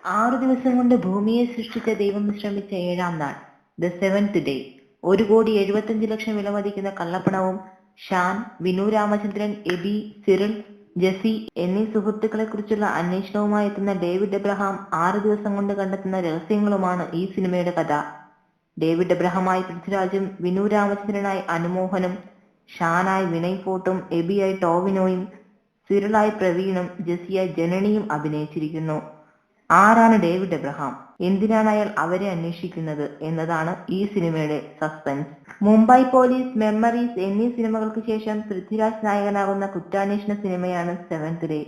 6 ദിവസം കൊണ്ട് ഭൂമിയെ സൃഷ്ടിച്ച ദൈവം വിശ്രമിച്ച 7-ാം നാൾ, ദ സെവൻത് ഡേ. 1,75,00,000 വിലമതിക്കുന്ന കള്ളപ്പണവും ഷാൻ, വിനു രാമചന്ദ്രൻ, എബി, സിറിൽ, ജെസി എന്നീ സുഹൃത്തുക്കളെ കുറിച്ചുള്ള അന്വേഷണവുമായി എത്തുന്ന ഡേവിഡ് എബ്രഹാം 6 ദിവസം കൊണ്ട് കണ്ടെത്തുന്ന രഹസ്യങ്ങളുമാണ് ഈ സിനിമയുടെ കഥ. ഡേവിഡ് എബ്രഹാമായി പൃഥ്വിരാജും, വിനു രാമചന്ദ്രനായി അനുമോഹനും, ഷാനായി വിനയ് ഫോർട്ടും, എബിയായി ടോവിനോയും, സിറിലായി പ്രവീണും, ജെസിയായി ജനനിയും അഭിനയിച്ചിരിക്കുന്നു. ആരാണ് ഡേവിഡ് എബ്രഹാം? എന്തിനാണ് അയാൾ അവരെ അന്വേഷിക്കുന്നത് എന്നതാണ് ഈ സിനിമയുടെ സസ്പെൻസ്. മുംബൈ പോലീസ്, മെമ്മറീസ് എന്നീ സിനിമകൾക്ക് ശേഷം പൃഥ്വിരാജ് നായകനാകുന്ന കുറ്റാന്വേഷണ സിനിമയാണ് സെവൻത് ഡേ.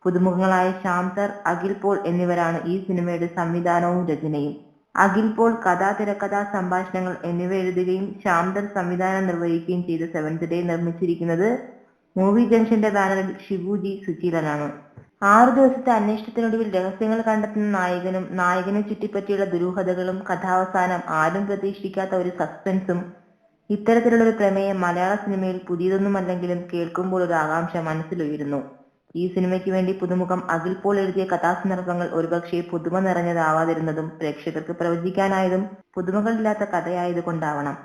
പുതുമുഖങ്ങളായ ശ്യാം സർ, അഖിൽ പോൾ എന്നിവരാണ് ഈ സിനിമയുടെ സംവിധാനവും രചനയും. അഖിൽ പോൾ കഥ, തിരക്കഥ, സംഭാഷണങ്ങൾ എന്നിവ എഴുതുകയും ശ്യാം സർ സംവിധാനം നിർവഹിക്കുകയും ചെയ്ത സെവൻത് ഡേ നിർമ്മിച്ചിരിക്കുന്നത് മൂവി ജംഗ്ഷന്റെ ബാനറിൽ ഷിബുജി സുചീലനാണ്. 6 ദിവസത്തെ അന്വേഷണത്തിനൊടുവിൽ രഹസ്യങ്ങൾ കണ്ടെത്തുന്ന നായകനും നായകനെ ചുറ്റിപ്പറ്റിയുള്ള ദുരൂഹതകളും കഥാവസാനം ആരും പ്രതീക്ഷിക്കാത്ത ഒരു സസ്പെൻസും. ഇത്തരത്തിലുള്ളൊരു പ്രമേയം മലയാള സിനിമയിൽ പുതിയതൊന്നുമല്ലെങ്കിലും കേൾക്കുമ്പോൾ ഒരു ആകാംക്ഷ മനസ്സിലുയരുന്നു. ഈ സിനിമയ്ക്ക് വേണ്ടി പുതുമുഖം അഖിൽ പോൾ എഴുതിയ കഥാസന്ദർഭങ്ങൾ ഒരുപക്ഷെ പുതുമ നിറഞ്ഞതാവാതിരുന്നതും പ്രേക്ഷകർക്ക് പ്രവചിക്കാനായതും പുതുമകളില്ലാത്ത കഥയായതുകൊണ്ടാവണം.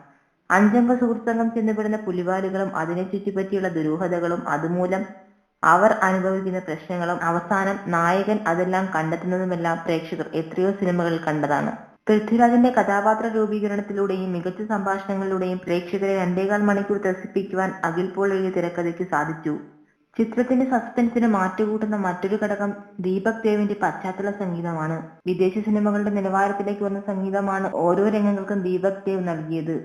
5 അംഗ സുഹൃത്സംഘം ചെന്നുപെടുന്ന പുലിവാലുകളും അതിനെ ചുറ്റിപ്പറ്റിയുള്ള ദുരൂഹതകളും അതുമൂലം അവർ അനുഭവിക്കുന്ന പ്രശ്നങ്ങളും അവസാനം നായകൻ അതെല്ലാം കണ്ടെത്തുന്നതുമെല്ലാം പ്രേക്ഷകർ എത്രയോ സിനിമകളിൽ കണ്ടതാണ്. പൃഥ്വിരാജിന്റെ കഥാപാത്ര രൂപീകരണത്തിലൂടെയും മികച്ച സംഭാഷണങ്ങളിലൂടെയും പ്രേക്ഷകരെ 2.25 മണിക്കൂർ ത്രസിപ്പിക്കുവാൻ അഖിൽ പോൾ എഴുതിയ തിരക്കഥയ്ക്ക് സാധിച്ചു. ചിത്രത്തിന്റെ സസ്പെൻസിന് മാറ്റുകൂട്ടുന്ന മറ്റൊരു ഘടകം ദീപക് ദേവിന്റെ പശ്ചാത്തല സംഗീതമാണ്. വിദേശ സിനിമകളുടെ നിലവാരത്തിലേക്ക് വന്ന സംഗീതമാണ് ഓരോ രംഗങ്ങൾക്കും ദീപക് ദേവ് നൽകിയത്.